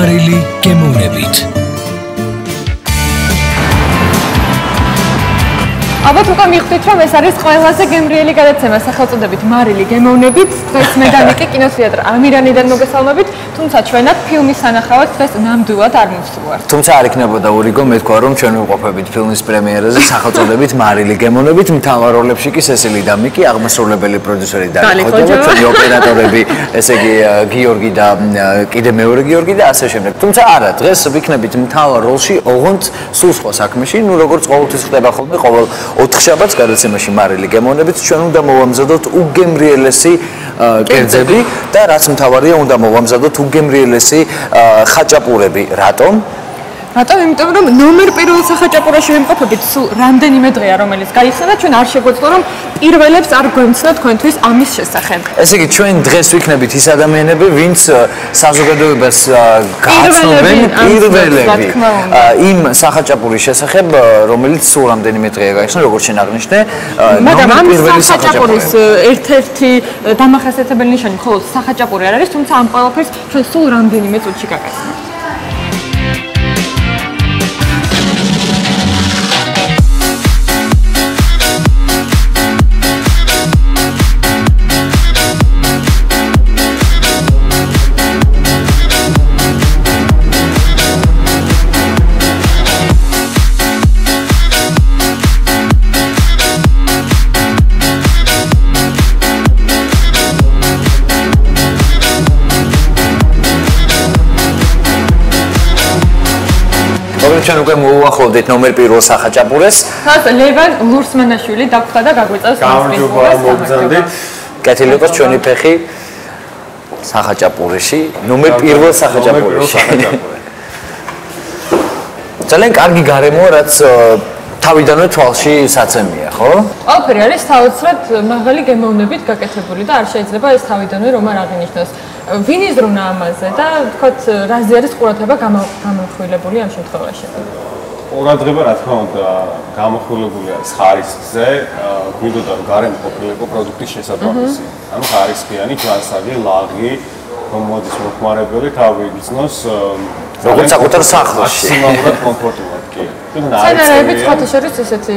მარილი გემოვნებით. ალბათ უკვე მიხვდით, რომ ეს არის ყველაზე გემრიელი გადაცემა სახელწოდებით მარილი გემოვნებით. დღეს მე და ნიკი კინოთეატრ ამირანიდან მოგესალმებით, თუმცა ჩვენად ფილმის სანახავად დღეს ნამდვილად არ მივსვართ. თუმცა არ იქნებოდა ურიგო, მე თქვა რომ ჩვენ ვიყოფებით ფილმის პრემიერაზე სახელწოდებით მარილი გემოვნებით. მთავარ როლებში კი სესილი და მიკი, აღმასრულებელი პროდიუსერი და ჩვენი ოპერატორები, ესე იგი გიორგი და კიდე მეორე გიორგი და ასე შემდეგ. თუმცა არა, დღეს ვიქნებით მთავარ როლში ოღონდ სულ სხვა საქმეში, ну როგორც ყოველთვის ხდება ხოლმე ყოველ 4 შაბათს გადაცემაში მარილი გემოვნებით ჩვენ უნდა მოვამზადოთ უგემრიელესი კერძები და რაც მთავარია უნდა მოვამზადოთ უგემრიელესი ხაჭაპურები. რატომ? რატომ? იმიტომ რომ ნომერ პირველ სახაჭაპურაში ვიმყოფებით სულ რამდენიმე დღეა რომელიც გაიხსნა ჩვენ არ შეგვეძლო რომ პირველებს არ გვემცნოთ თქვენთვის ამის შესახებ. ესე იგი ჩვენ დღეს ვიქნებით ის ადამიანები ვინც საზოგადოებას გააცნობენ პირველები იმ სახაჭაპურის შესახებ რომელიც სულ რამდენიმე დღეა გაიხსნა როგორც შენ აღნიშნე მაგრამ ამ სახაჭაპურის ერთ-ერთი დამახასიათებელი ნიშანი მხოლოდ სახაჭაპური არ არის თუმცა ამ ყველაფერს ჩვენ სულ რამდენიმე წუთში გაგაცნობთ. ჩვენ უკვე მოვუახლოვდით ნომერ პირველ სახაჭაპურეს. ხას ლევან ლურსმანაშვილი დაგვხდა და გაგვეწევს გამარჯობა. კეთილი იყოს ჩვენი ფეხი სახაჭაპურეში, ნომერ პირველ სახაჭაპურეში. ძალიან კარგი გარემოა, რაც თავიდანვე თვალში საცემია, ხო? ყველაფერი არის თავისუფლად მაღალი გემოვნებით გაკეთებული და არ შეიძლება ეს თავიდანვე რომ არ აღინიშნოს. ვინ იზრუნა ამაზე და თქვათ რაზე არის ყურადღება გამახვილებული ამ შემთხვევაში? ყურადღება რა თქმა უნდა გამახვილებული არის ხარისხზე, გვინდოდა რომ გარემო ყოფილიყო პროდუქტის შესაბამისი. ანუ ხარისხიანი, ჯანსაღი, ლაღი, რომ მოდის მოხმარებელი თავი იგრძნოს როგორც საკუთარ სახლში. მაქსიმალურად კომფორტულად კი. სცენარები თქვათ შორის ესეთი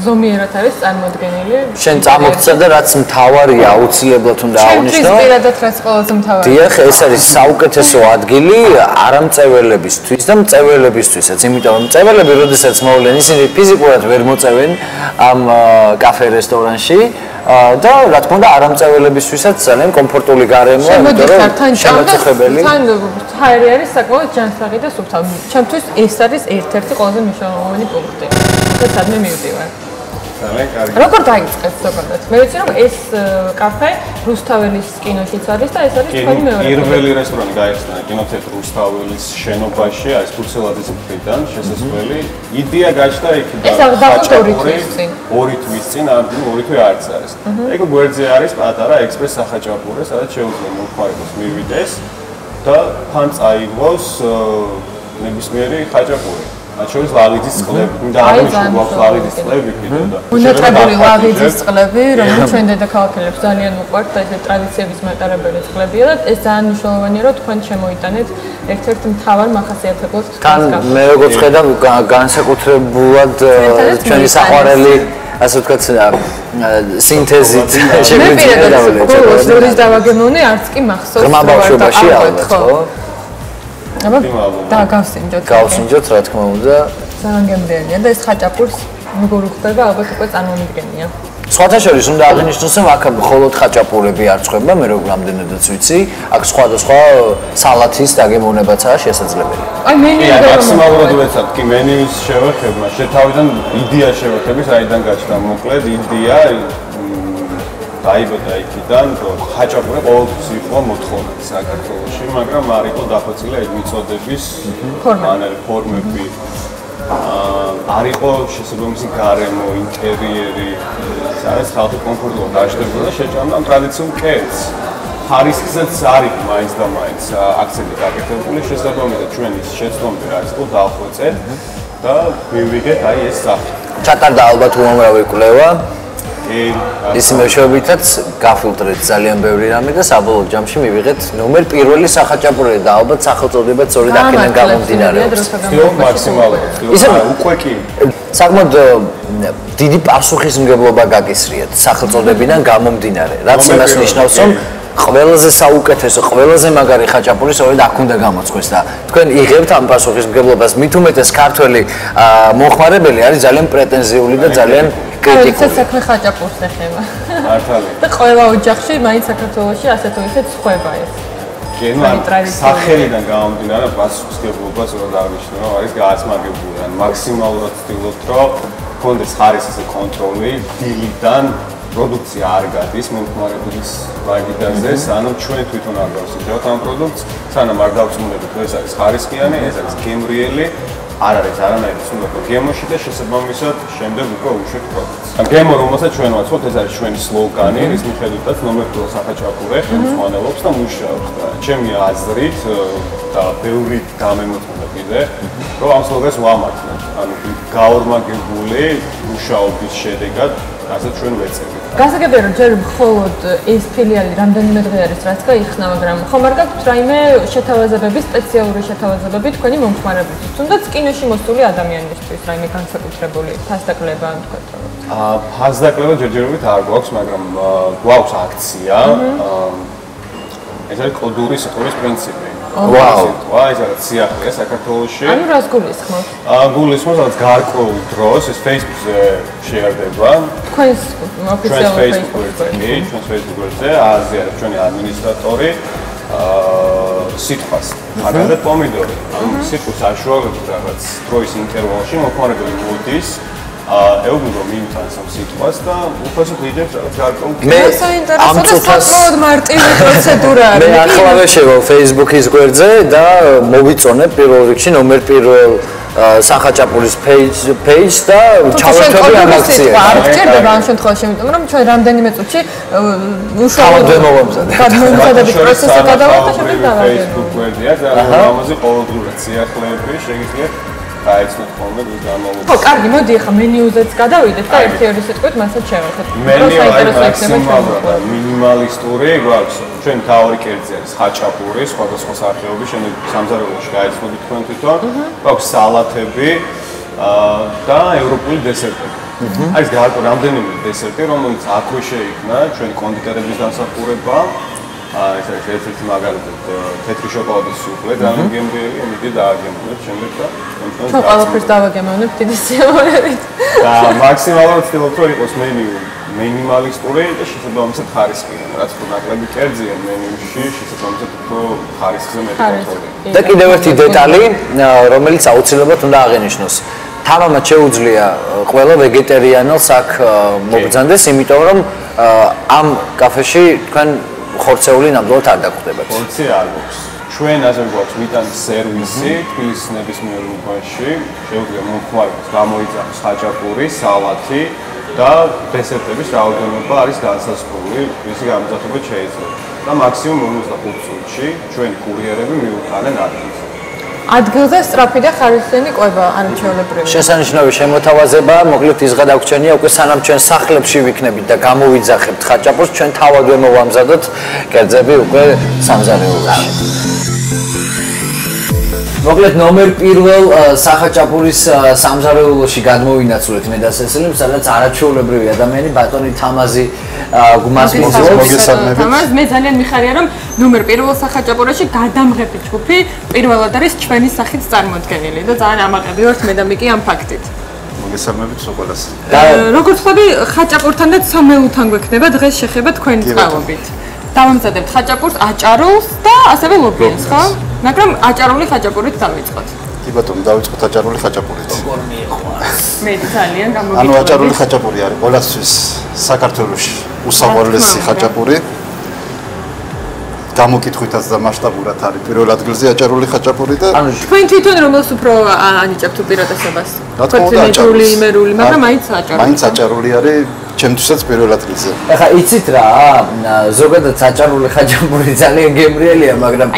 ზომიერად არის წარმოდგენილი. შენ წამოგწევ და რაც მთავარია აუცილებლად უნდა აღნიშნო. ჩემთვის პირადად რაც ყველაზე მთავარია. დიახ, ეს არის საუკეთესო ადგილი არამწეველებისთვის და მწეველებისთვისაც, იმიტომ რომ მწეველები როდესაც მოვლენ, ისინი ფიზიკურად ვერ მოწევენ ამ კაფე რესტორანში. და რა თქმა უნდა არამწეველებისთვისაც ძალიან კომფორტული გარემოა, იმიტომ რომ შემოწუხებელი. თან ჰაერი არის საკმაოდ ჯანსაღი და სუფთავი. ჩემთვის ეს არის ერთ-ერთი ყველაზე მნიშვნელოვანი პუნქტი. სადაც მე მივდივარ. ძალიან კარგი. როგორ დაიწყეთ ზოგადად? მე ვიცი რომ ეს კაფე რუსთაველის კინოშიც არის და ეს არის თქვენი მეორე. პირველი რესტორანი გაიხსნა კინოთეატრ რუსთაველის შენობაში, აი ფურცელაძის მხრიდან შესასვლელი. იდეა გაჩნდა იქ და ეს ალბათ 2 თვის წინ. 2 თვის წინ, ანუ 2 თვე არც არის. ეგ გვერდზე არის პატარა ექსპრეს სახაჭაპურე, სადაც შეუძლია მომხმარებელს მივიდეს და თან წაიღოს ნებისმიერი ხაჭაპური. მათ შორის ლაღიძის წყლები, მინდა აღნიშნო გვაქვს ლაღიძის წყლები კიდევ და უნეტარული ლაღიძის წყლები, რომელიც ჩვენ დედაქალაქელებს ძალიან უყვართ და ეს ტრადიციების მატარებელი წყლებია და ეს ძალიან მნიშვნელოვანია, რომ თქვენ შემოიტანეთ ერთ-ერთ მთავარ მახასიათებლად კაფეს. მე როგორც ხედავ, განსაკუთრებულად ჩვენი საყვარელი ასე ვთქვათ სინთეზით შეგვიძლია დავულეთ. როდის დავაგემოვნე, არც კი მახსოვს. ღრმა ბავშვობაში ალბათ, ხო? აბა და გავსინჯოთ. გავსინჯოთ, რა თქმა უნდა. ძალიან გემრიელია და ეს ხაჭაპურს როგორ უხდება, ალბათ უკვე წარმომიდგენია. სხვათა შორის უნდა აღინიშნოს, რომ აქ მხოლოდ ხაჭაპურები არ ცხება, მე როგორ რამდენადაც ვიცი, აქ სხვადასხვა სალათის დაგემოვნებაცაა შესაძლებელი. აი მენიუ მაქსიმალურად ვეცად კი მენიუს შევეხება, შეთავიდან იდეა შევეხების, აიდან გაჩნდა მოკლედ იდეა დაიბადა იქიდან, რომ ხაჭაპური ყოველთვის იყო მოთხოვნადი საქართველოში, მაგრამ არ იყო დახვეწილი ეგ მიწოდების ფორმები. არ იყო შესაბამისი გარემო, ინტერიერი, სადაც ხალხი კომფორტულად დაშლებოდა და შეჭამდა ამ ტრადიციულ კერძს. ხარისხზეც არის მაინც და მაინც აქცენტი გაკეთებული, შესაბამისად ჩვენი შეცდომები რაც იყო დავხვეწეთ და მივიღეთ აი ეს სახე. ჩატარდა ალბათ უამრავი კვლევა. ის მეშვეობითაც გაფილტრეთ ძალიან ბევრი რამე და საბოლოო ჯამში მივიღეთ ნომერ პირველი სახაჭაპური და ალბათ სახელწოდებაც სწორედ აქედან გამომდინარეობს. ვთქვი მაქსიმალურად. უკვე კი საკმაოდ დიდი პასუხისმგებლობა გაგისრიეთ სახელწოდებიდან გამომდინარე. რაც იმას ნიშნავს, რომ ყველაზე საუკეთესო, ყველაზე მაგარი ხაჭაპური სწორედ აქ უნდა გამოწყვეს და თქვენ იღებთ ამ პასუხისმგებლობას. მით უმეტეს ქართველი მომხმარებელი არის ძალიან პრეტენზიული და ძალიან კრიტიკული. საქმე ხაჭაპურს ეხება. მართალია. და ყველა ოჯახში მაინც საქართველოში ასე თუ ისე ცხოვრება ეს. სახელიდან გამომდინარე პასუხისმგებლობას რო დავნიშნო, არის გააცმაგებული. ან მაქსიმალურად ვცდილობთ, რომ გქონდეს ხარისხის კონტროლი დილიდან პროდუქცია არ გადის მომხმარებლის ვაგიდანზე, სანამ ჩვენ თვითონ არ გავსიძრავთ ამ პროდუქტს, სანამ არ დავწმუნდებით, რომ ეს არის ხარისხიანი, ეს არის გემრიელი, არ არის არანაირი ცნობა გემოში და შესაბამისად შემდეგ უკვე უშვებთ პროდუქტს. გემო რომელსაც ჩვენ ვაწყობთ, ეს არის ჩვენი სლოგანი, რის მიხედვითაც ნომერ პირველ სახაჭაპური ხელმძღვანელობს და მუშაობს და ჩემი აზრით და ბევრი გამემოწმება კიდე, რომ ამ სლოგანს ვამართლებ. ანუ გაორმაგებული მუშაობის შედეგად ასე ჩვენ ვეწევით. გასაგებია რომ ჯერ მხოლოდ ეს ფილიალი რამდენიმე დღე არის რაც გაიხსნა, მაგრამ ხომ არ გაქვთ რაიმე შეთავაზებები, სპეციალური შეთავაზებები თქვენი მომხმარებლისთვის, თუნდაც კინოში მოსული ადამიანისთვის, რაიმე განსაკუთრებული ფასდაკლება ან თქვა რომ. ფასდაკლება ჯერჯერობით არ გვაქვს, მაგრამ გვაქვს აქცია. ეს არის კოდური სიტყვის პრინციპი. ვაუ. ეს არის სიახლეა საქართველოში. ანუ რას გულისხმობთ? გულისხმობს რაღაც გარკვეულ დროს ეს Facebook-ზე შეერდება. თქვენს ოფიციალურ Facebook-ზე, ჩვენს Facebook-ზე აზრი არის ჩვენი ადმინისტრატორი სიტყვას. მაგალითად პომიდორი. ანუ სიტყვის საშუალებით რაღაც დროის ინტერვალში მომხმარებელი მოდის ეუბნება მიუთანს ამ სიტყვას და უფასოდ იჯებს რაღაც გარკვეულ საინტერესო და საკმაოდ მარტივი პროცედურა არის. მე ახლავე შევალ Facebook-ის გვერდზე და მოვიწონებ პირველ რიგში ნომერ პირველ სახაჭაპურის page და ჩავერთვები ამ აქციას. არ გჭირდება ამ შემთხვევაში, იმიტომ რომ ჩვენ რამდენიმე წუთში უშუალოდ გადმომზადებით პროცესი გადავარდა და შემდეგ დავაგებთ. Facebook გვერდია და ამაზე ყოველდღიურად სიახლეები შეგიძლიათ გაიცნოთ ხოლმე ის გამოვიდა. ხო, კარგი, მოდი ახლა მენიუზეც გადავიდეთ და ერთი-ორი სიტყვით მასაც შევეხეთ. მენიუ არის მაქსიმალურად მინიმალისტური, გვაქვს ჩვენ თავი კერძი არის ხაჭაპური, სხვადასხვა სახეობის, შემდეგ სამზარეულოში გაიცნობით თქვენ თვითონ. გვაქვს სალათები და ევროპული დესერტები. არის გარკვეულ რამდენიმე დესერტი, რომელიც აქვე შეიქმნა ჩვენი კონდიტერების დამსახურება. ეს არის ერთ-ერთი მაგალითად თეთრი შოკოლადის სუფლე, ძალიან გემრიელი, მიდი დააგემოვნებთ შემდეგ და ჩვენ ყველაფერს დავაგემოვნებთ დიდი სიამოვნებით. და მაქსიმალურად ვცდილობთ, რომ იყოს მენიუ მინიმალისტური და შესაბამისად ხარისხიანი. რაც უფრო ნაკლები კერძია მენიუში, შესაბამისად უფრო ხარისხზე მეტი კონტროლი. და კიდევ ერთი დეტალი, რომელიც აუცილებლად უნდა აღინიშნოს. თამამად შეუძლია ყველა ვეგეტარიანელს აქ მოგზანდეს, იმიტომ რომ ამ კაფეში თქვენ ხორცეული ნამდვილად არ დაგხვდებათ. ხორცი არ გვაქვს. ჩვენ ასე გვაქვს მიტანის სერვისი თბილისის ნებისმიერ უბანში. შეუძლია მომხმარებელს გამოიძახოს ხაჭაპური, სალათი და დესერტების რაოდენობა არის განსაზღვრული, მისი გამოსახება შეიძლება. და მაქსიმუმ 45 წუთში ჩვენი კურიერები მიუტანენ ადგილს. ადგილზე სწრაფი და ხარისხიანი კვება არაჩვეულებრივია. შესანიშნავი შემოთავაზება, მოკლედ ის გადაგვრჩენია უკვე სანამ ჩვენ სახლებში ვიქნებით და გამოვიძახებთ ხაჭაპურს, ჩვენ თავად ვემოვამზადოთ კერძები უკვე სამზარეულოში. მოკლედ ნომერ პირველ სახაჭაპურის სამზარეულოში გადმოვინაცვლეთ მე და სესილი, სადაც არაჩვეულებრივი ადამიანი ბატონი თამაზი გმას მოგესალმებით. თამაზ, მე ძალიან მიხარია რომ ნომერ პირველ სახაჭაპურაში გადამღები ჯგუფი პირველად არის ჩვენი სახით წარმოდგენილი და ძალიან ამაყები ვართ მე და მიკი ამ ფაქტით. მოგესალმებით ყველას. როგორც ხვდები, ხაჭაპურთან და ცომელთან გვექნება დღეს შეხება თქვენი წყალობით. დავამზადებთ ხაჭაპურს, აჭარულს და ასევე ლობიას, ხო? მაგრამ აჭარული ხაჭაპურით დავიწყოთ. კი ბატონო, დავიწყოთ აჭარული ხაჭაპურით. მე ძალიან გამოგიჩნდა. ანუ აჭარული ხაჭაპური არის ყველასთვის საქართველოში უსაყვარლესი ხაჭაპური. გამოკითხვითაც და მასშტაბურად არის პირველ ადგილზე აჭარული ხაჭაპური და თქვენ თვითონ რომელს უფრო ანიჭებთ უპირატესობას? რა თქმა უნდა, იმერული, მაგრამ მაინც აჭარული. მაინც აჭარული არის ჩემთვისაც პირველ ადგილზე. ეხლა იცით რა, ზოგადად საჭარული ხაჭაპური ძალიან გემრიელია, მაგრამ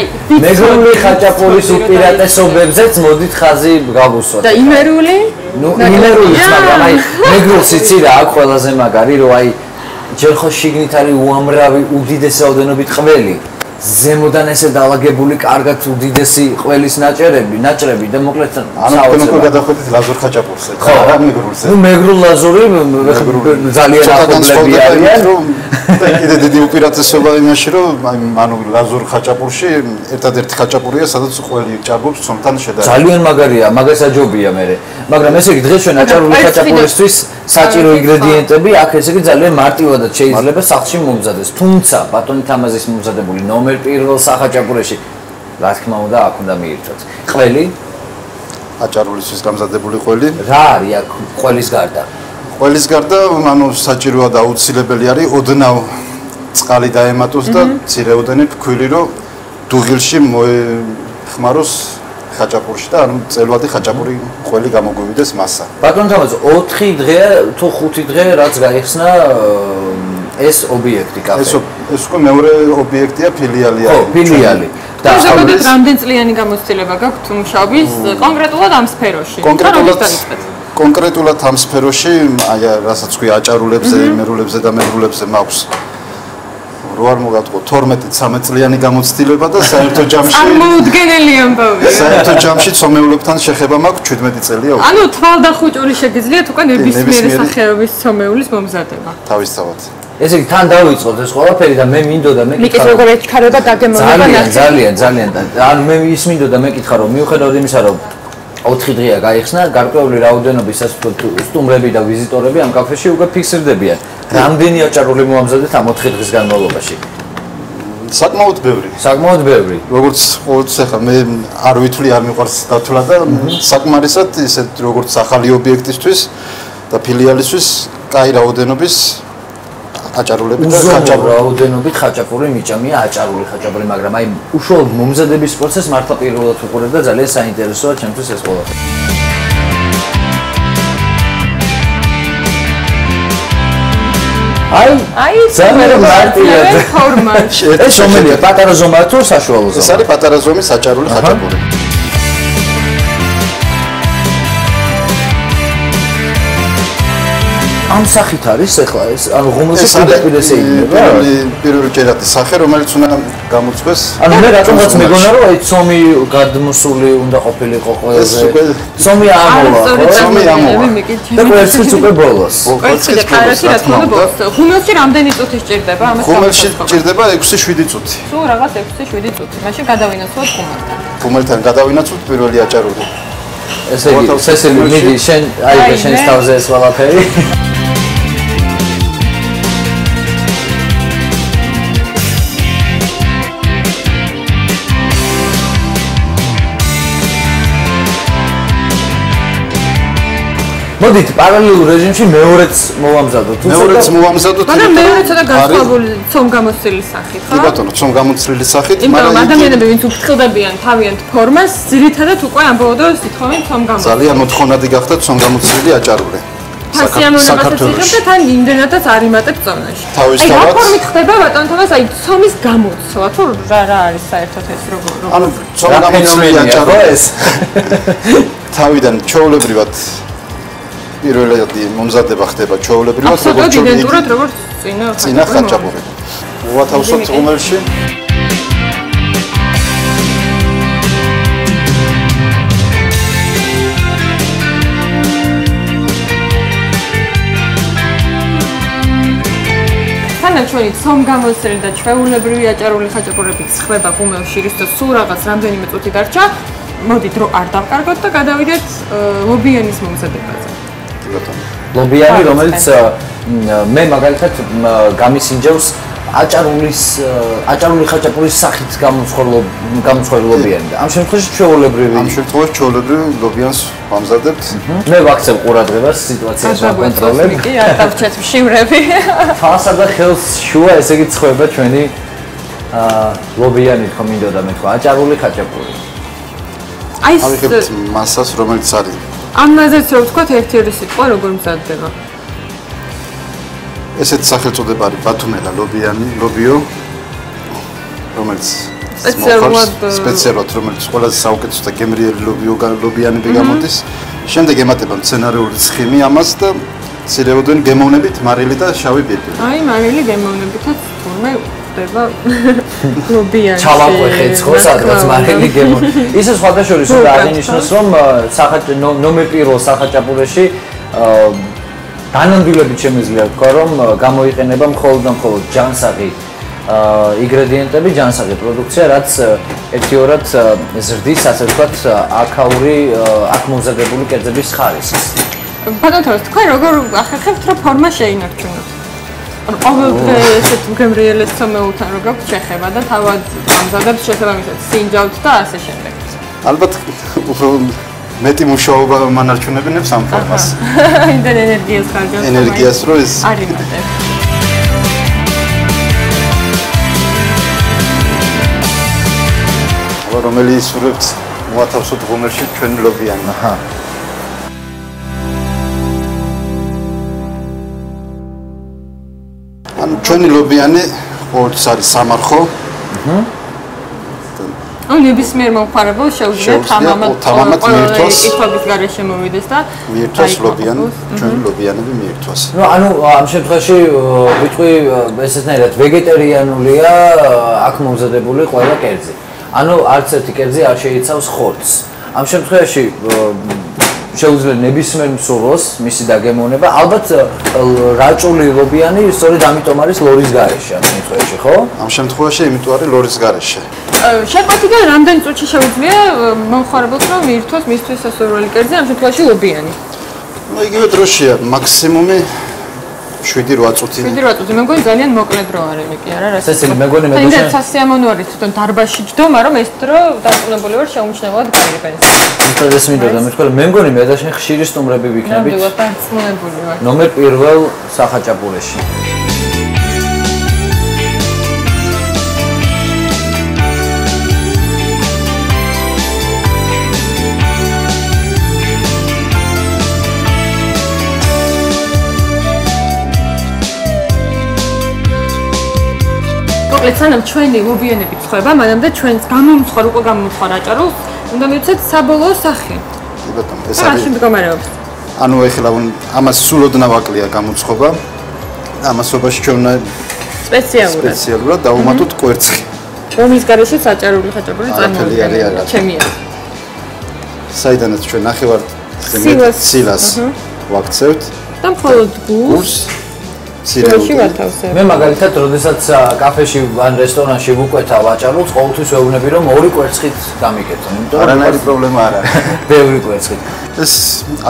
მეგრული ხაჭაპურის უპირატესობებზეც მოდით ხაზი გავუსვათ. და იმერული? ნუ იმერულიც, მაგრამ აი მეგრულს იცი რა, აქ ყველაზე მაგარი, რომ აი ჯერ ხო შიგნით არის უამრავი უდიდესი რაოდენობით ყველი. ზემოდან ესე დაალაგებული კარგად უდიდესი ყველის ნაჭრები და მოკლედ ანუ თქვენ გადახვედით ლაზურ ხაჭაპურზე და არა მეგრულზე. ნუ მეგრულ ლაზური ძალიან ახლობლები არიან, რომ კიდე დიდი უპირატესობა იმაში, რომ ანუ ლაზურ ხაჭაპურში ერთადერთი ხაჭაპურია, სადაც ყველი ჭარბობს ცომთან შედარებით. ძალიან მაგარია, მაგას აჯობია მე. მაგრამ ესე იგი დღეს ჩვენ აჭარული ხაჭაპურისთვის საჭირო ინგრედიენტები აქ ესე იგი ძალიან მარტივადად შეიძლება სახლში მომზადეს. თუმცა ბატონი თამაზის მომზადებული ნომერ პირველ სახაჭაპურეში რა თქმა უნდა აქ უნდა მიირთვათ. ყველი აჭარულისთვის გამზადებული ყველი. რა არის აქ ყველის გარდა? ყველის გარდა ანუ საჭიროა და აუცილებელი არის ოდნავ წყალი დაემატოს და მცირეოდენი ფქვილი რომ დუღილში მოეხმაროს ხაჭაპურში და ანუ წელვადი ხაჭაპური ყველი გამოგვივიდეს მასა. ბატონ თამაზ 4 დღეა თუ 5 დღე რაც გაიხსნა ეს ობიექტი კაფე. ეს უკვე მეორე ობიექტია, ფილიალია. ხო, ფილიალი. და ზოგადად რამდენი წლიანი გამოცდილება გაქვთ მუშაობის კონკრეტულად ამ სფეროში? კონკრეტულად ამ სფეროში, აი რასაც ქვია აჭარულებზე, იმერულებზე და მეგრულებზე მაქვს რო არ მოგატყო 12-13 წლიანი გამოცდილება და საერთო ჯამში წარმოუდგენელი ამბავია. საერთო ჯამში ცომეულებთან შეხება მაქვს 17 წელია უკვე. ანუ თვალდახუჭული შეგიძლიათ უკვე ნებისმიერი სახეობის ცომეულის მომზადება. თავისთავად. ესე იგი თან დავიწყოთ ეს ყველაფერი და მე მინდოდა მიკის როგორ ეჩქარება დაგემოვნება ძალიან ანუ მე ის მინდოდა მეკითხა რომ მიუხედავად იმისა რომ 4 დღეა გაიხსნა გარკვეული რაოდენობის ასე ვთქვათ სტუმრები და ვიზიტორები ამ კაფეში უკვე ფიქსირდებიან. რამდენი აჭარული მოამზადეთ ამ 4 დღის განმავლობაში? საკმაოდ ბევრი. საკმაოდ ბევრი. როგორც ყოველთვის ახლა მე არ ვითვლი არ მიყვარს დათვლა და საკმარისად ისეთ როგორც ახალი ობიექტისთვის და ფილიალისთვის კაი რაოდენობის აჭარულები და ხაჭაპური რაოდენობით ხაჭაპური მიჭამია აჭარული ხაჭაპური, მაგრამ აი უშუალოდ მომზადების პროცესს მართლა პირველად ვუყურებ და ძალიან საინტერესოა ჩემთვის ეს ყველაფერი. აი ძალიან მარტივად ფორმატში. ეს რომელია პატარა ზომა თუ საშუალო ზომა? ეს არის პატარა ზომის აჭარული ხაჭაპური. ამ სახით არის ახლა ეს ანუ რომელშიც პირდაპირ ეინება პირველი ჯერადი სახე რომელიც უნდა გამოწვეს ანუ მე რატომღაც მეგონა რომ აი ცომი გადმოსული უნდა ყოფილიყო ყველაზე ცომი ამოვა და კვერცხიც უკვე ბოლოს კვერცხი და კარაში რა თქმა უნდა ხუმელში რამდენი წუთი სჭირდება ამას ხუმელში სჭირდება 6-7 წუთი თუ რაღაც 6-7 წუთი მაშინ გადავინაცვლოთ ხუმელთან გადავინაცვლოთ პირველი აჭარული ესე იგი სესილი მიდი შენ აი შენს თავზე ეს ყველაფერი მოდით პარალელურ რეჟიმში მეორეც მოვამზადოთ. მეორეც მოვამზადოთ. მაგრამ მეორე ცოტა განსხვავებული ცომ გამოცდილი სახით, ხო? კი ბატონო, ცომ გამოცდილი სახით, მაგრამ ადამიანები ვინც უფრთხილდებიან თავიანთ ფორმას, ძირითადად უკვე ამბობენ სიტყვით ცომ გამოცდილი. ძალიან მოთხოვნადი გახდა ცომ გამოცდილი აჭარული. საქართველოს და თან იმდენადაც არ იმატებ ზონაში. აი, რა ფორმით ხდება ბატონო თამას, აი, ცომის გამოცვლა, თუ რა არის საერთოდ ეს როგორ? ანუ ცომ გამოცვილი აჭარული ეს. თავიდან ჩაოლებრივად პირველადი მომზადება ხდება ჩაოლებრივად როგორც წინა ხაჭაპური. უათავსოთ ღუმელში. ჩვენი ცომ გამოცდილი და ჩვეულებრივი აჭარული ხაჭაპურებით ხდება ღუმელში, რითაც სულ რაღაც რამდენიმე წუთი დარჩა. მოდით რო არ დავკარგოთ და გადავიდეთ ლობიანის მომზადებაზე. ლობიანი, რომელიც მე მაგალითად გამისინჯავს აჭარული ხაჭაპურის სახით გამოცხორ ლობიანი და ამ შემთხვევაში ჩვეულებრივი ამ შემთხვევაში ჩვეულებრივი ლობიანს ვამზადებთ. მე ვაქცევ ყურადღებას სიტუაციას ვაკონტროლებ. კი, არ დავჩეთ მშივრები. ფასა და ხელს შუა ესე იგი ცხება ჩვენი ლობიანი თქო მინდოდა მე თქვა აჭარული ხაჭაპური. აი ეს მასას რომელიც არის ამაზეც რო ვთქვათ ერთი-ორი სიტყვა როგორ მზადდება? ესეთ სახელწოდება არის ბათუმელა ლობიო, რომელიც სპეციალურად რომელიც ყველაზე საუკეთესო და გემრიელი ლობიანები გამოდის. შემდეგ ემატება მცენარეული ცხიმი ამას და ცირეოდენ გემოვნებით მარილი და შავი ბირბილი. აი, მარილი გემოვნებითაც თურმე ხდება ლობიანი. ჩავაყვეხეთ ხო სადღაც მარილი გემოვნები. ისე სხვადასხვა უნდა აღინიშნოს რომ ნომერ პირველ სახაჭაპურეში განამდვილებით შემიძლია ვთქვა რომ გამოიყენება მხოლოდ და მხოლოდ ჯანსაღი ინგრედიენტები, ჯანსაღი პროდუქცია, რაც ერთიორად ზრდის, ასე ვთქვათ, აქაური აქ მომზადებული კერძების ხარისხს. ბატონო, თქვენ როგორ ახერხებთ რომ ფორმა შეინარჩუნოთ? ყოველდღე ესეთ გემრიელ სამეულთან როგორ შეხება და თავად ამზადებთ შესაბამისად სინჯავთ და ასე შემდეგ. ალბათ უფრო მეტი მუშაობა მანარჩუნებინებს ამ ფორმას. იმდენ ენერგიას ხარჯავს. ენერგიას რო ეს არ იმატებს. რომელიც ისურვებთ მოათავსოთ ღუმელში ჩვენი ლობიანი. აჰა. ანუ ჩვენი ლობიანი ყოველთვის არის სამარხო. აჰა. ანუ ნებისმიერ მომხმარებელს შეუძლია თამამად მიირთვას კითხვების გარეშე მოვიდეს და მიირთვას ლობიანი, ჩვენი ლობიანები მიირთვას. ანუ ამ შემთხვევაში ვიტყვი ესეთნაირად ვეგეტარიანულია აქ მომზადებული ყველა კერძი. ანუ არც ერთი კერძი არ შეიცავს ხორცს. ამ შემთხვევაში შეუძლია ნებისმიერ მსურველს მისი დაგემოვნება. ალბათ რაჭული ლობიანი სწორედ ამიტომ არის ლორის გარეშე ამ შემთხვევაში, ხო? ამ შემთხვევაში იმიტომ არის ლორის გარეშე. შეკვეთიდან რამდენი წუთში შეუძლია მომხმარებელს რომ მიირთვას მისთვის სასურველი კერძი, ამ შემთხვევაში ლობიანი? ну იგივე დროშია, მაქსიმუმი 7-8 წუთი. 7-8 წუთი. მე მგონი ძალიან მოკლე დრო არის მე კი არა რა. სესილი, მე მგონი მე და სასიამოვნო არის თვითონ დარბაზში ჯდომა, რომ ეს დრო დარწმუნებული ვარ შეუმჩნევად გაიგებს. ეს მინდოდა მეთქვა, მე მგონი მე და შენ ხშირი სტუმრები ვიქნებით. ნამდვილად დარწმუნებული ვარ. ნომერ პირველ სახაჭაპურეში. სანამ ჩვენი ლობიანები ცხება, მანამდე ჩვენს გამომცხარ უკვე გამომცხარ აჭარულს უნდა მივცეთ საბოლოო სახე. კი ბატონო, ეს არის მდგომარეობა. ანუ ეხლა ამას სულოდნავ აკლია გამოცხობა. ამასობაში ჩვენ სპეციალურად დავუმატოთ კვერცხი. ომის გარეშე საჭარული ხაჭაპური წარმოადგენს. ჩემია. საიდანაც ჩვენ ნახევარ სილას ვაქცევთ და მხოლოდ გულს სილაში ვათავსებ. მე მაგალითად, როდესაც კაფეში ან რესტორანში ვუკვეთავ აჭარულს, ყოველთვის ვეუბნები რომ ორი კვერცხით გამიკეთო, იმიტომ რომ არანაირი პრობლემა არ არის. ბევრი კვერცხით. ეს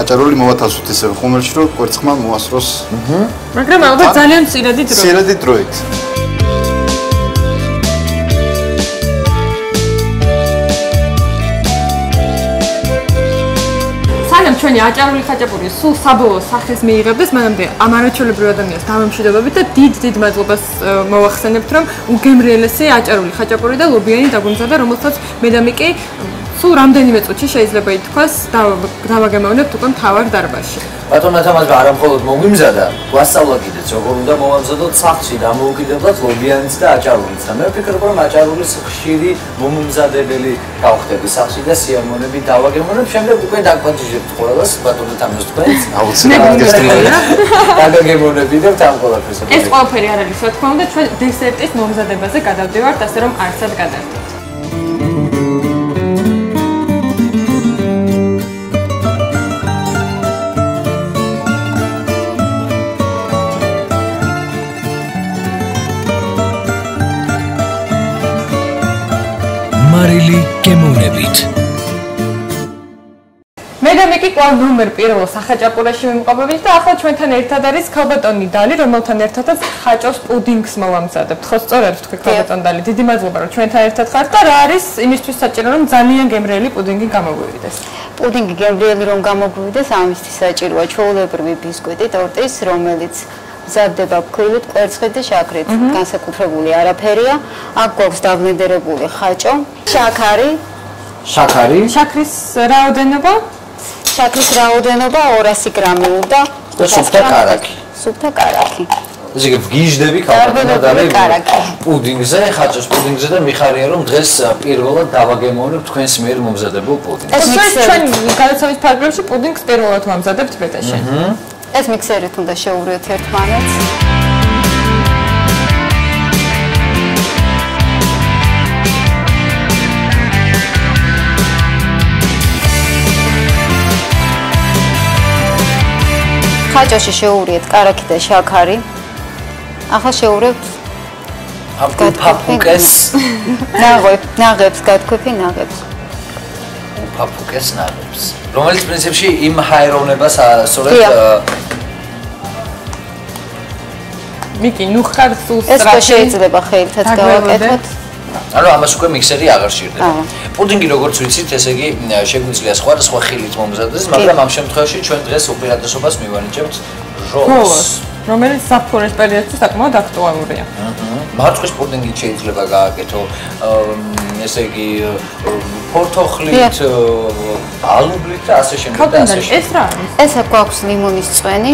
აჭარული მოვათავსოთ ისე ხუმელში, რომ კვერცხმა მოასროს. მაგრამ ალბათ ძალიან მცირედი დრო. მცირედი დროით. ჩვენი აჭარული ხაჭაპური სულ საბოლოო სახეს მიიღებდეს, მანამდე ამ არაჩვეულებრივ ადამიანს დავემშვიდობებით და დიდ მადლობას მოვახსენებთ, რომ უგემრიელესი აჭარული ხაჭაპური და ლობიანი დაგვიმზადა, რომელსაც მე და მიკი სულ რამდენიმე წუთში შეიძლება ითქვას დავაგემოვნებთ უკვე მთავარ დარბაზში. ბატონო თამაზ არა მხოლოდ მოგვიმზადა, გვასწავლა კიდეც როგორ უნდა მოვამზადოთ სახლში და მოუკიდებლად ლობიანიც და აჭარულიც. და მე ვფიქრობ რომ აჭარულის ხშირი მომზადებელი გავხდები სახლში და სიამოვნებით დავაგემოვნებ, შემდეგ უკვე დაგპატიჟებთ ყველას ბატონო თამაზ თქვენს. აუცილებლად გესწრებით. დაგაგემოვნებინებთ ამ ყველაფერს. ეს ყველაფერი არ არის, რა თქმა უნდა, ჩვენ დესერტის მომზადებაზე გადავდივართ, ასე რომ არცად გადავდივართ. მარილი გემოვნებით. მე და მიკი კვლავ ნომერ პირველ სახაჭაპურეში ვიმყოფებით და ახლა ჩვენთან ერთად არის ქალბატონი დალი, რომელთან ერთადაც ხაჭოს პუდინგს მოვამზადებთ. ხო, სწორად ვთქვი ქალბატონ დალი. დიდი მადლობა რომ ჩვენთან ერთად ხართ და რა არის იმისთვის საჭირო რომ ძალიან გემრიელი პუდინგი გამოგვივიდეს. პუდინგი გემრიელი რომ გამოგვივიდეს, ამისთვის საჭიროა ჩვეულებრივი ბისკვიტი, ტორტის, რომელიც მზადდება ფქვილით, კვერცხით და შაქრით. განსაკუთრებული არაფერია. აქ გვაქვს დაბლენდერებული ხაჭო, შაქარი. შაქრის რაოდენობა? შაქრის რაოდენობა 200 გრამი უნდა და სუფთა კარაქი. სუფთა კარაქი. ესე იგი ვგიჟდები ქალბატონი პუდინგზე, ხაჭოს პუდინგზე და მიხარია რომ დღეს პირველად დავაგემოვნებ თქვენს მიერ მომზადებულ პუდინგს. ჩვენ გადაცემის ფარგლებში პუდინგს პირველად ვამზადებთ ბეტაში. ეს მიქსერით უნდა შეუვლიოთ ერთმანეთს. ხაჭოში შეუვლიეთ კარაქი და შაქარი. ახლა შეუვლებთ ფაფუკეს ნაღებს, გადაქვეფი ნაღებს. ფაფუკეს ნაღებს. რომელიც პრინციპში იმ ჰაეროვნებას სწორედ მიკი, ნუ ხარ სულ ეს შეიძლება ხელითაც გავაკეთოთ. ანუ ამას უკვე მიქსერი აღარ სჭირდება. პუდინგი როგორც ვიცით, ესე იგი შეგვიძლია სხვა ხილით მომზადდეს, მაგრამ ამ შემთხვევაში ჩვენ დღეს უპირატესობას მივანიჭებთ ჟოლს, რომელიც საფურის პერიოდში საკმაოდ აქტუალურია. მარცხის პუდინგი შეიძლება გააკეთო, ესე იგი ფორთოხლით, ალუბლით და ასე შემდეგ და ასე შემდეგ. ეს რა არის? ეს აქვს ლიმონის წვენი.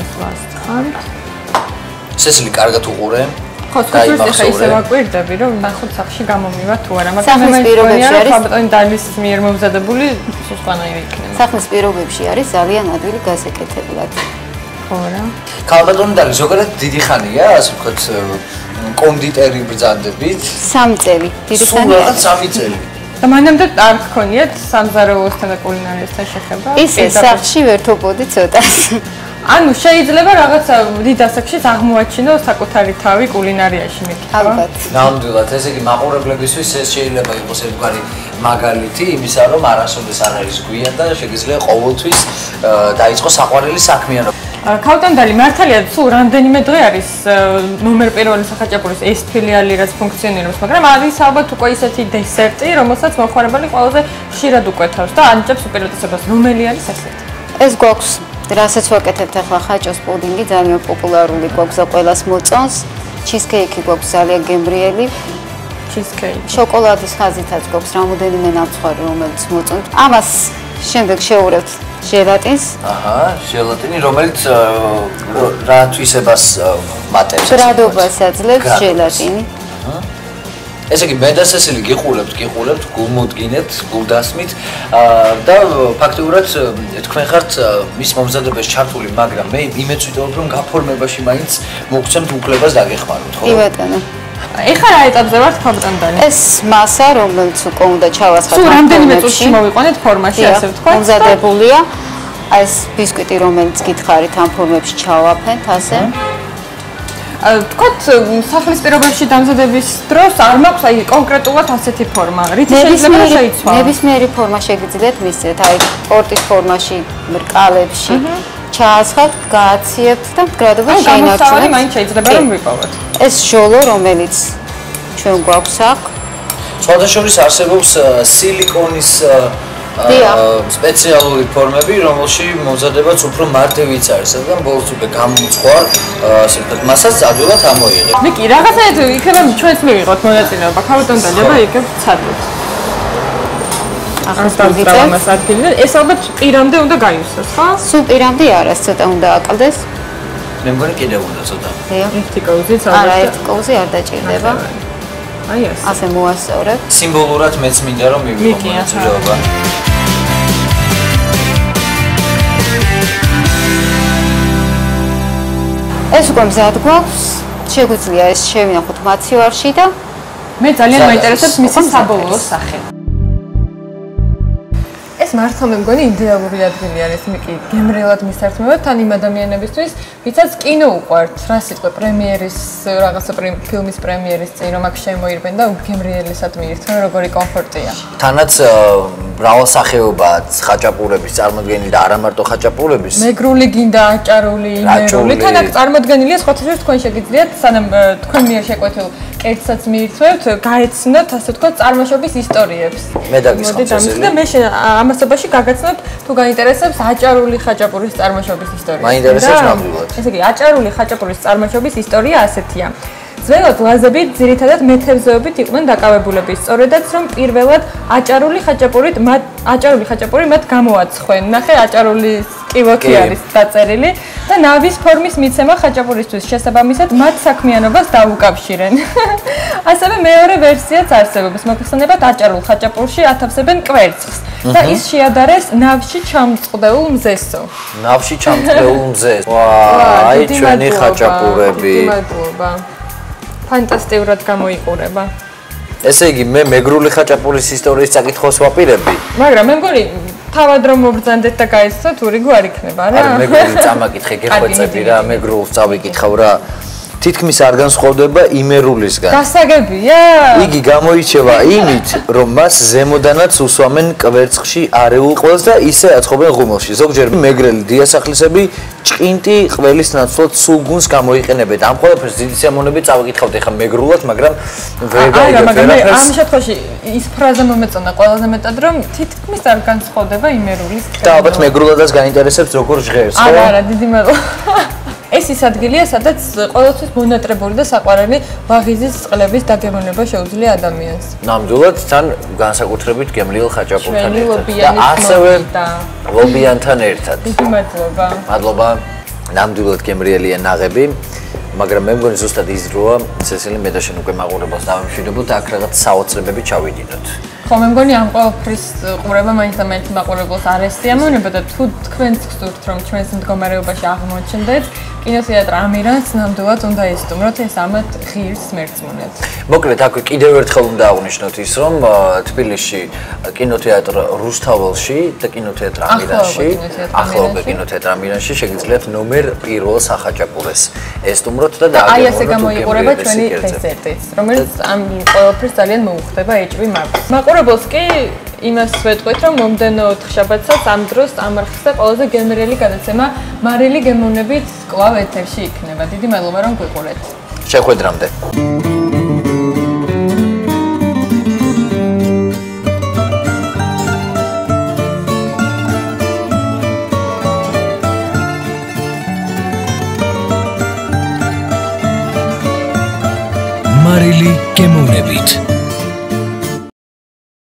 ეს ვასწრებთ. სესილი კარგად უყურე. ხო, თვითონ ისე ვაკვირდები, რომ ნახოთ სახში გამომივა თუ არა, მაგრამ სახლის პირობებში არის ქალბატონი დალის მიერ მომზადებული სუსტანაირი იქნება. სახლის პირობებში არის ძალიან ადვილი გასაკეთებლად. ხო რა. ქალბატონი დალი ზოგადად დიდი ხანია, ასე ვთქვათ, კონდიტერი ბრძანდებით. 3 წელი. დიდი სულ ხანია. რაღაც 3 წელი. და მანამდე არ გქონიათ სამზარეულოსთან და კულინარიასთან შეხება? ისე სახში ვერთობოდი ცოტას. ანუ შეიძლება რაღაცა დიდ ასაკში აღმოაჩინო საკუთარი თავი კულინარიაში მეკითხა. ალბათ. ნამდვილად, ესე იგი მაყურებლებისთვის ეს შეიძლება იყოს ერთგვარი მაგალითი იმისა, რომ არასოდეს არ არის გვიან და შეიძლება ყოველთვის დაიწყოს საყვარელი საქმიანობა. ქალბატონი მართალია სულ რამდენიმე დღე არის ნომერ პირველი სახაჭაპურის ეს ფილიალი რაც ფუნქციონირებს, მაგრამ არის ალბათ უკვე ისეთი დესერტი, რომელსაც მოხარებელი ყველაზე ხშირად უკვეთავს და ანიჭებს უპირატესობას. რომელი არის ასეთი? ეს გვაქვს რასაც ვაკეთებთ ახლა ხაჭოს პუდინგი ძალიან პოპულარული გვაქვს და ყველას მოწონს. ჩიზკეიკი გვაქვს ძალიან გემრიელი. ჩიზკეიკი. შოკოლადის ხაზითაც გვაქვს რამოდენიმე ნამცხვარი, რომელიც მოწონთ. ამას შემდეგ შევურევთ ჟელატინს. აჰა, ჟელატინი, რომელიც რა თვისებას მატებს? ბრადობას აძლევს ჟელატინი. ესე იგი, მე და სესილი გიყურებთ, გულმოდგინებთ, გულდასმით და ფაქტიურად თქვენ ხართ მის მომზადებას ჩართული, მაგრამ მე იმეც ვიტყოდ, რომ გაფორმებაში მაინც მოგცემთ უფლებას დაგეხმაროთ, ხო? კი ბატონო. ეხლა რა ეტაპზე ვართ ქალბატონი? ეს მასა, რომელიც უკვე უნდა ჩავასხათ. სულ რამდენიმე წუთში მოვიყვანეთ ფორმაში, ასე ვთქვათ. მომზადებულია. ეს ბისკვიტი, რომელიც გითხარით, ამ ფორმებში ჩავაფენთ, ასე. თქვათ სახლის პირობებში დამზადების დროს არ მაქვს აი კონკრეტულად ასეთი ფორმა. რითი შეიძლება შეიცვალოს? ნებისმიერი ფორმა შეგიძლიათ მისცეთ, აი პორტის ფორმაში, მრკალებში. ჩაასხავთ, გააციებთ და მდგრადობა შეინარჩუნებთ. გამოსავალი მაინც შეიძლება რომ ვიპოვოთ. ეს ჟოლო, რომელიც ჩვენ გვაქვს აქ. სხვადასხვა არსებობს სილიკონის სპეციალური ფორმები, რომელში მომზადებაც უფრო მარტივიც არის, რადგან ბოლოს უკვე გამომწვარ, ასე ვთქვათ, მასაც ადვილად ამოიღებ. მიკი, რაღაცა იქნება ჩვენც მივიღოთ მონაწილეობა, ქალბატონი და იქებ ცადოთ. ახლა დავწერამას ადგილი და ეს ალბათ პირამდე უნდა გაივსოს, ხო? სულ პირამდე არა, ცოტა უნდა აკლდეს. მე მგონი კიდევ უნდა ცოტა. ერთი კოუზიც არა, ერთი კოუზი არ დაჭირდება. აი ეს. ასე მოასწორებ. სიმბოლურად მეც მინდა რომ მივიღო მონაწილეობა. ეს უკვე მზად გვაქვს. შეგვიძლია ეს შევინახოთ მაცივარში და მე ძალიან მაინტერესებს მისი საბოლოო სახე. ეს მართლა მე მგონი იდეალური ადგილი არის მიკი გემრიელად მისართმევად თან იმ ადამიანებისთვის, ვისაც კინო უყვართ, რა სიტყვა პრემიერის რაღაცა ფილმის პრემიერის წინ რომ აქ შემოირბენ და გემრიელისად მიირთმენ, როგორი კომფორტია. თანაც მრავალსახეობაა ხაჭაპურების წარმოდგენილი და არა მარტო ხაჭაპურების. მეგრული გინდა, აჭარული, იმერული, თან აქ წარმოდგენილია სხვადასხვა თქვენ შეგიძლიათ სანამ თქვენ მიერ შეკვეთილ კერძსაც მიირთმევთ, გაეცნოთ ასე ვთქვათ წარმოშობის ისტორიებს. მე დაგისხმოთ ეს. და მე ამასობაში გაგაცნობ თუ გაინტერესებს აჭარული ხაჭაპურის წარმოშობის ისტორია. მაინტერესებს ნამდვილად. ესე იგი, აჭარული ხაჭაპურის წარმოშობის ისტორია ასეთია. ძველად ლაზები ძირითადად მეთევზეობით იყვნენ დაკავებულები, სწორედაც რომ პირველად აჭარული ხაჭაპური მათ გამოაცხყვენ. ნახე აჭარული კივოქი არის დაწერილი და ნავის ფორმის მიცემა ხაჭაპურისთვის შესაბამისად მათ საქმიანობას დაუკავშირენ. ასევე მეორე ვერსიაც არსებობს, მოგხსენებათ აჭარულ ხაჭაპურში ათავსებენ კვერცხს და ის შეადარეს ნავში ჩამწყდეულ მზესო. ნავში ჩამწყდეულ მზეს. აი ჩვენი ხაჭაპურები. მადლობა. ფანტასტიკურად გამოიყურება. ესე იგი მე მეგრული ხაჭაპურის ისტორიის წაკითხოს ვაპირები. მაგრამ მე მგონი თავად რომ მობრძანდეთ და გაიცნოთ ურიგო არ იქნება რა. არა მეგრული წამაკითხე გეხვეწები რა, მეგრულს წავიკითხავ რა. თითქმის არ განსხვავდება იმერულისგან. გასაგებია? იგი გამოირჩევა იმით, რომ მას ზემოდანაც უსვამენ კვერცხში არეულ ყველს და ისე აწყობენ ღუმელში. ზოგჯერ მეგრელი დიასახლისები ჭყინტი ყველის ნაცვლად სულ გუნს გამოიყენებენ. ამ ყველაფერს დიდი სიამოვნებით წავიკითხავთ ახლა მეგრულად, მაგრამ ვერ გაიგებთ. მაგრამ ამ შემთხვევაში ის ფრაზა მომეწონა ყველაზე მეტად, რომ თითქმის არ განსხვავდება იმერულის. და ალბათ მეგრულადაც გაინტერესებს როგორ ჟღერს, ხო? არა, დიდი მადლობა. ეს ის ადგილია, სადაც ყოველთვის მონატრებული და საყვარელი ვაღიზის წყლების დაგემონება შეუძლია ადამიანს. ნამდვილად თან განსაკუთრებით გემრიელ ხაჭაპურთან ჩვენი ერთად ლობიანის და ასევე მომენტა. ლობიანთან ერთად. დიდი მადლობა. მადლობა. ნამდვილად გემრიელია ნაღები, მაგრამ მე მგონი ზუსტად ის დროა, სესილი მე და შენ უკვე მაყურებელს დავემშვიდობოთ, აქ რაღაც საოცრებები ჩავიდიდოთ. ხო, მე მგონი ამ ყველაფრის ყურება მაინც და მაინც მაყურებელს არ ესწიამონება და თუ თქვენც გსურთ რომ ჩვენს მდგომარეობაში აღმოჩნდეთ, კინოთეატრ ამირანს ნამდვილად უნდა ესტუმროთ ეს ამათ ღირს მერწმუნედ. მოკლედ აქ კიდევ ერთხელ უნდა აღვნიშნოთ ის, რომ თბილისში კინოთეატრ რუსთაველში და კინოთეატრ ამირანში, ახლოვე კინოთეატრ ამირანში შეგიძლიათ ნომერ 1 სახაჭაპურეს ესტუმროთ და აი ასე გამოიყურება ჩვენი დესერტიც, რომელიც ამ ყველაფერს ძალიან მოუხდება HP Max. მაყურებელს კი იმას ვეთქვით, რომ მომდენო ოთხშაბათსაც ამ დროს ამ არხზე ყველაზე გემრიელი გადაცემა მარილი გემოვნებით კვლავ ეთერში იქნება. დიდი მადლობა რომ გვიყურეთ. შეხვედრამდე. მარილი გემოვნებით